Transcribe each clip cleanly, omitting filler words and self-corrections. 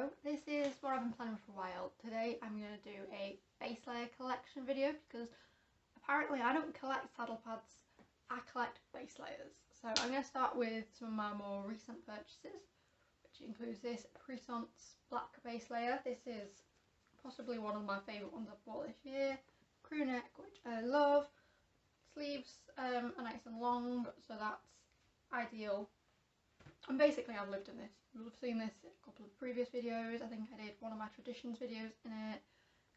Hello, this is what I've been planning for a while. Today I'm going to do a Baselayer Collection video because apparently I don't collect saddle pads, I collect base layers. So I'm going to start with some of my more recent purchases, which includes this Puissance black base layer. This is possibly one of my favourite ones I've bought this year. Crew neck, which I love. Sleeves are nice and long, so that's ideal. And basically I've lived in this. You'll have seen this in a couple of previous videos. I think I did one of my traditions videos in it.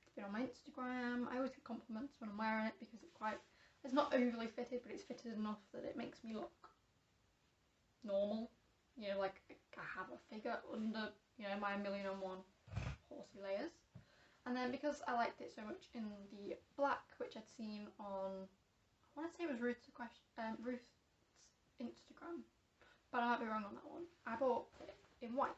It's been on my Instagram. I always get compliments when I'm wearing it because it's not overly fitted, but it's fitted enough that it makes me look normal. You know, like I have a figure under, you know, my 1,000,001 horsey layers. And then because I liked it so much in the black, which I'd seen on, I want to say it was Ruth's Instagram, but I might be wrong on that one. I bought it in white.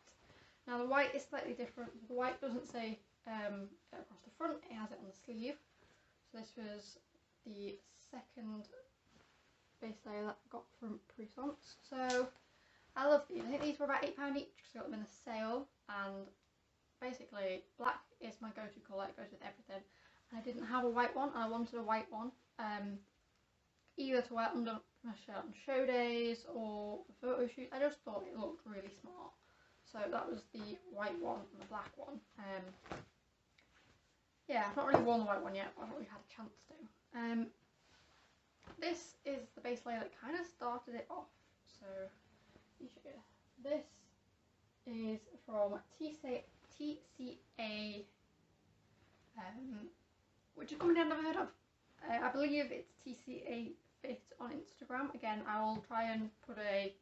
Now the white is slightly different. The white doesn't say across the front, it has it on the sleeve. So this was the second base layer that I got from Puissance. So I love these. I think these were about £8 each because I got them in a sale, and basically black is my go-to colour. It goes with everything. And I didn't have a white one, and I wanted a white one. Either to wear under my shirt on show days or for photo shoots. I just thought it looked really smart. So that was the white one and the black one. Yeah, I've not really worn the white one yet, but I've not really had a chance to. This is the base layer that kind of started it off. So let me show you. This is from TCA, which is a company I've never heard of. I believe it's TCA Fit on Instagram. Again, I will try and put a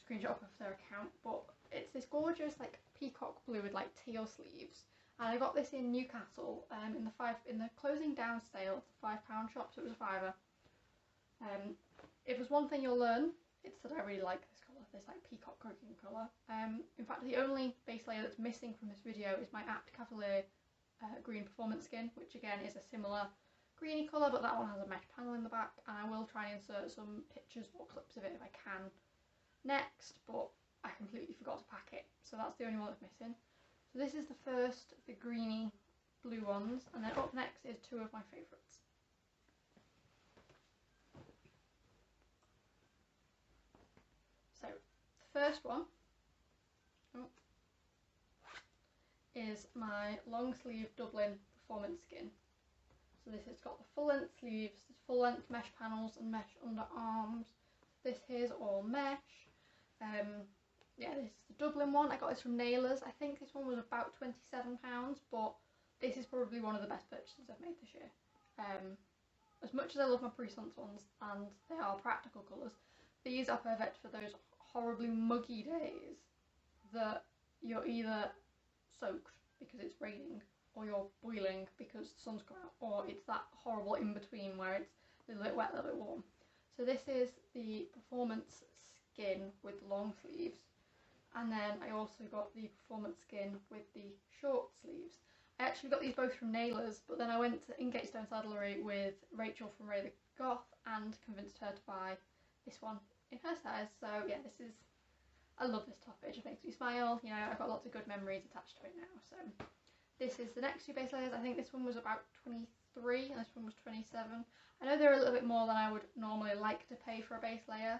screenshot up of their account, but it's this gorgeous like peacock blue with like teal sleeves, and I got this in Newcastle in the closing down sale. It's a £5 shop, so it was a fiver. If there's one thing you'll learn, it's that I really like this colour, this like peacock croaking colour. In fact, the only base layer that's missing from this video is my Apt Cavalier green performance skin, which again is a similar greeny colour, but that one has a mesh panel in the back, and I will try and insert some pictures or clips of it if I can next, but I completely forgot to pack it, so that's the only one that's missing. So this is the first of the greeny blue ones, and then up next is two of my favourites. So the first one is my long sleeve Dublin performance skin. So this has got the full length sleeves, full length mesh panels and mesh underarms. This here's all mesh. Yeah, this is the Dublin one. I got this from Nailers. I think this one was about £27, but this is probably one of the best purchases I've made this year. As much as I love my Puissance ones, and they are practical colours, these are perfect for those horribly muggy days that you're either soaked because it's raining, or you're boiling because the sun's come out, or it's that horrible in between where it's a little bit wet, a little bit warm. So this is the performance skin with long sleeves, and then I also got the performance skin with the short sleeves. I actually got these both from Nailers, but then I went to Ingatestone Saddlery with Rachel from Ray the Goth and convinced her to buy this one in her size. So yeah, I love this top. It just makes me smile. You know, I've got lots of good memories attached to it now. So this is the next two base layers. I think this one was about 23 and this one was 27. I know they're a little bit more than I would normally like to pay for a base layer,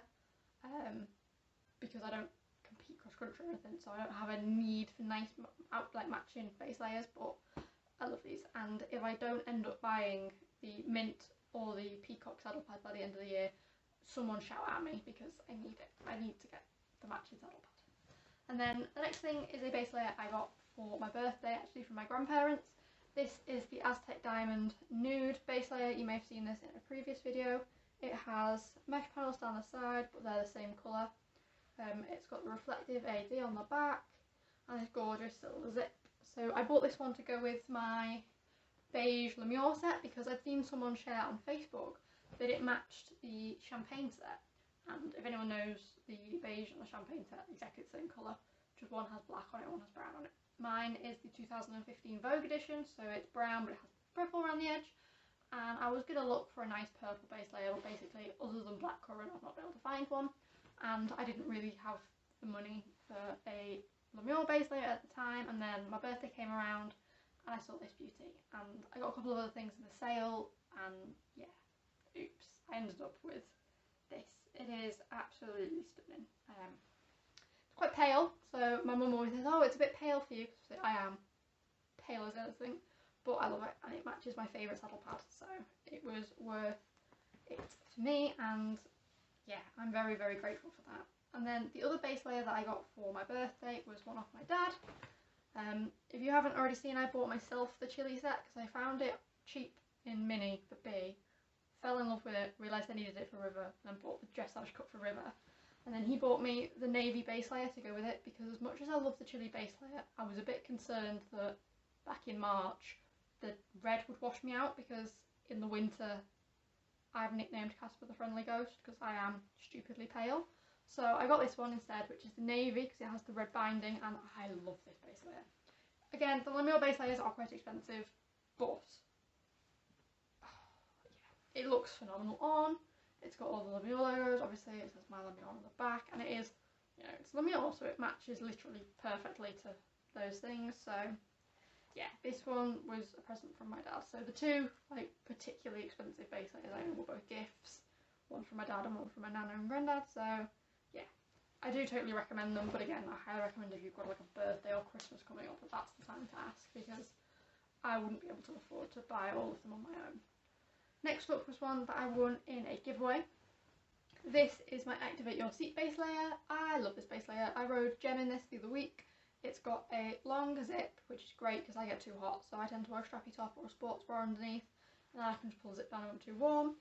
because I don't compete cross country or anything, so I don't have a need for nice matching base layers, but I love these. And if I don't end up buying the mint or the peacock saddle pad by the end of the year, someone shout at me because I need it. I need to get the matching saddle pad. And then the next thing is a base layer I got for my birthday, actually from my grandparents. This is the Aztec Diamond Nude base layer. You may have seen this in a previous video. It has mesh panels down the side, but they're the same colour. It's got the reflective AD on the back, and this gorgeous silver zip. So I bought this one to go with my beige Lemure set because I'd seen someone share on Facebook that it matched the champagne set. And if anyone knows, the beige and the champagne set are exactly the same colour, just one has black on it, one has brown on it. Mine is the 2015 Vogue edition, so it's brown but it has purple around the edge. And I was going to look for a nice purple base layer, but basically other than blackcurrant I've not been able to find one. And I didn't really have the money for a Lemuel base layer at the time, and then my birthday came around and I saw this beauty, and I got a couple of other things in the sale, and yeah, oops, I ended up with this. It is absolutely stunning. It's quite pale, so my mum always says, oh, it's a bit pale for you, because I am pale as anything, but I love it, and it matches my favourite saddle pad, so it was worth it to me, and yeah, I'm very, very grateful for that. And then the other base layer that I got for my birthday was one off my dad. If you haven't already seen, I bought myself the chili set because I found it cheap in Mini for B, fell in love with it, realised I needed it for River, and then bought the dressage cut for River. And then he bought me the navy base layer to go with it, because as much as I love the chili base layer, I was a bit concerned that back in March the red would wash me out, because in the winter I've nicknamed Casper the Friendly Ghost because I am stupidly pale. So I got this one instead, which is the navy, because it has the red binding, and I love this base layer. Again, the Lemuel base layers are quite expensive, but yeah, it looks phenomenal on. It's got all the Lemuel logos, obviously it says my Lemuel on the back, and it is, you know, it's Lemuel, so it matches literally perfectly to those things. So yeah, this one was a present from my dad. So the two like particularly expensive base layers I own were both gifts, one from my dad and one from my nana and granddad. So yeah, I do totally recommend them, but again, I highly recommend if you've got like a birthday or Christmas coming up, that's the time to ask, because I wouldn't be able to afford to buy all of them on my own. Next up was one that I won in a giveaway. This is my Activate Your Seat base layer. I love this base layer. I rode Gem in this the other week. It's got a long zip, which is great because I get too hot, so I tend to wear a strappy top or a sports bra underneath, and then I can just pull the zip down if I'm too warm.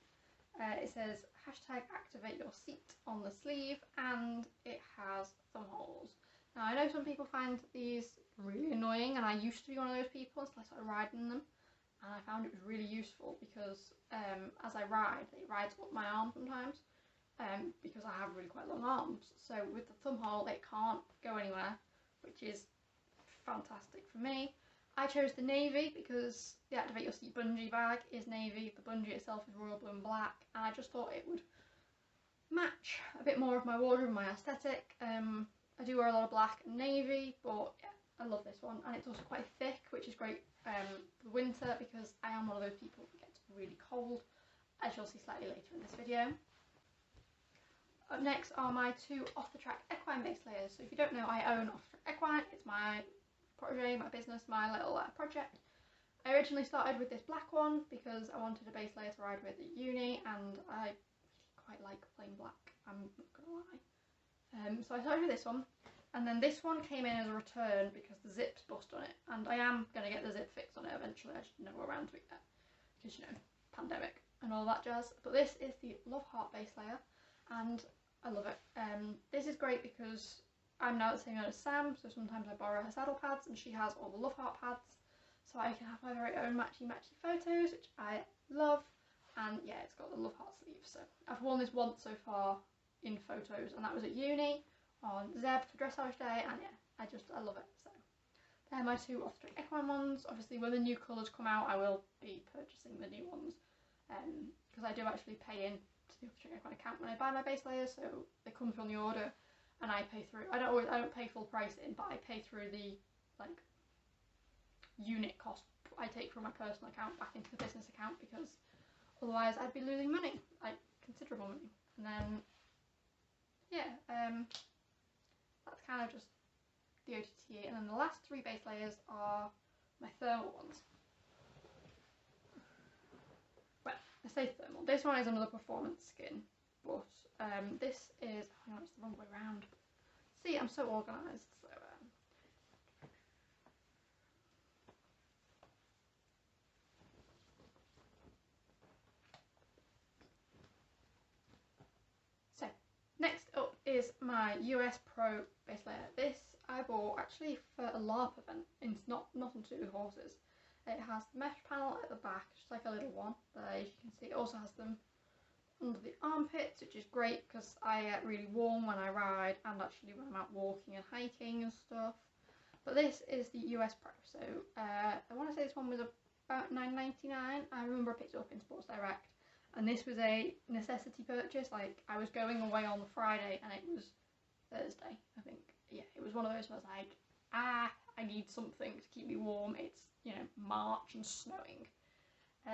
It says hashtag activate your seat on the sleeve, and it has thumb holes. Now I know some people find these really annoying, and I used to be one of those people until I started riding them, and I found it was really useful because as I ride, it rides up my arm sometimes, because I have really quite long arms. So with the thumb hole, it can't go anywhere, which is fantastic for me. I chose the navy because the Activate Your Seat bungee bag is navy, the bungee itself is royal blue and black, and I just thought it would match a bit more of my wardrobe and my aesthetic. I do wear a lot of black and navy, but yeah, I love this one, and it's also quite thick, which is great for the winter, because I am one of those people that gets really cold, as you'll see slightly later in this video. Up next are my two Off the Track equine base layers. So if you don't know, I own Off the Track Equine. It's my protege, my business, my little project. I originally started with this black one because I wanted a base layer to ride with at uni, and I really quite like plain black, I'm not gonna lie. So I started with this one, and then this one came in as a return because the zip's bust on it, and I am gonna get the zip fixed on it eventually. I just never got around to it yet because, you know, pandemic and all that jazz. But this is the Love Heart base layer, and I love it. This is great because I'm now the same as Sam, so sometimes I borrow her saddle pads, and she has all the Love Heart pads, so I can have my very own matchy photos, which I love. And yeah, it's got the Love Heart sleeves. So I've worn this once so far in photos, and that was at uni on Zeb for dressage day, and yeah, I love it. So they're my two Off the Track equine ones. Obviously when the new colours come out, I will be purchasing the new ones, because I do actually pay in to the Off the Track equine account when I buy my base layers, so they come through on the order, and I pay through. I don't pay full price in, but I pay through the like unit cost I take from my personal account back into the business account, because otherwise I'd be losing money, like considerable money. And then yeah, that's kind of just the OTT. And then the last three base layers are my thermal ones. Well, I say thermal. This one is another performance skin, but this is, hang on, it's the wrong way around. See, I'm so organised. So next up is my US Pro base layer. This I bought actually for a LARP event. It's nothing to do with horses. It has the mesh panel at the back, just like a little one. There, you can see, it also has them under the armpits, which is great because I get really warm when I ride, and actually when I'm out walking and hiking and stuff. But this is the US Pro, so I want to say this one was about $9.99. I remember I picked it up in Sports Direct, and this was a necessity purchase. Like, I was going away on the Friday and it was Thursday, I think, yeah, it was one of those where I was like, I need something to keep me warm. It's, you know, March and snowing.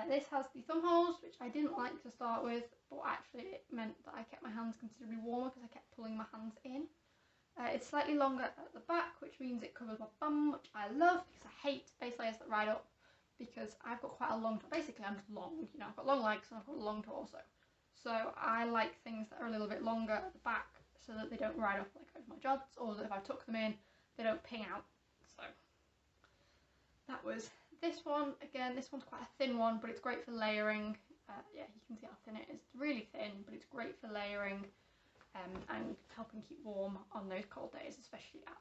This has the thumb holes, which I didn't like to start with, but actually it meant that I kept my hands considerably warmer because I kept pulling my hands in. It's slightly longer at the back, which means it covers my bum, which I love because I hate base layers that ride up, because I've got quite a long, basically I'm just long, you know, I've got long legs and I've got a long torso. So I like things that are a little bit longer at the back so that they don't ride up like over my jods, or that if I tuck them in, they don't ping out. So that was this one. Again, this one's quite a thin one, but it's great for layering. Yeah, you can see how thin it is. It's really thin, but it's great for layering and helping keep warm on those cold days, especially at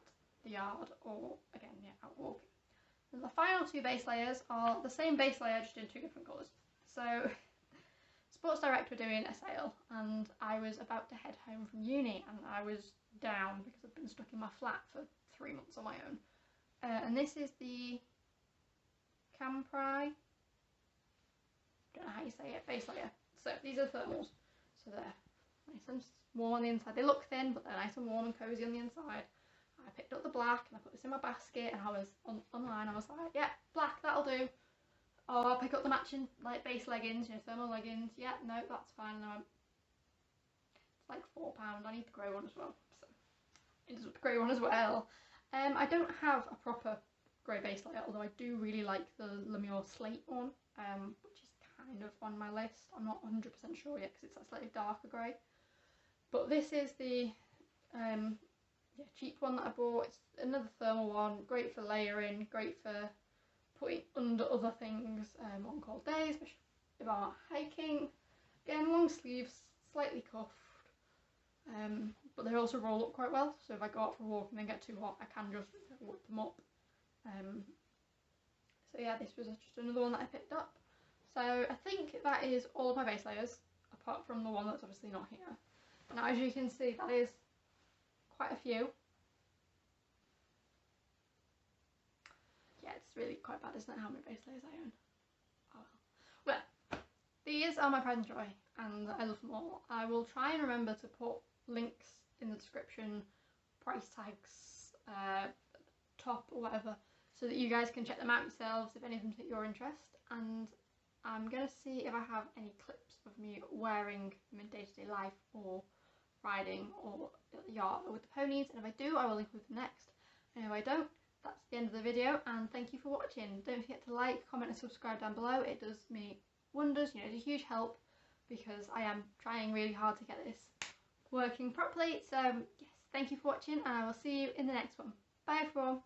the yard or, again, yeah, out walking. And the final two base layers are the same base layer, just in two different colours. So Sports Direct were doing a sale and I was about to head home from uni and I was down because I've been stuck in my flat for 3 months on my own. And this is the Campri, don't know how you say it, base layer. So these are thermals, so they're nice and warm on the inside. They look thin, but they're nice and warm and cosy on the inside. I picked up the black and I put this in my basket, and I was online, I was like, yeah, black, that'll do. Oh, I'll pick up the matching like base leggings, you know, thermal leggings. Yeah, no, that's fine. And I went, it's like £4. I need the grey one as well. So it is the grey one as well. I don't have a proper grey base layer, although I do really like the Lemure Slate one, which is kind of on my list. I'm not 100% sure yet because it's a slightly darker grey. But this is the yeah, cheap one that I bought. It's another thermal one, great for layering, great for putting under other things on cold days, especially if I'm out hiking. Again, long sleeves, slightly cuffed, but they also roll up quite well, so if I go out for a walk and then get too hot, I can just whip them up. So yeah, this was just another one that I picked up. So I think that is all of my base layers, apart from the one that's obviously not here. Now, as you can see, that is quite a few. Yeah, it's really quite bad, isn't it, how many base layers I own? Oh well. Well, these are my pride and joy, and I love them all. I will try and remember to put links in the description, price tags, top or whatever, so that you guys can check them out yourselves if any of them take your interest. And I'm going to see if I have any clips of me wearing them in day-to-day life or riding or at the yard or with the ponies, and if I do, I will include them next, and if I don't, that's the end of the video, and thank you for watching. Don't forget to like, comment and subscribe down below. It does me wonders, you know, it's a huge help because I am trying really hard to get this working properly. So yes, thank you for watching, and I will see you in the next one. Bye everyone.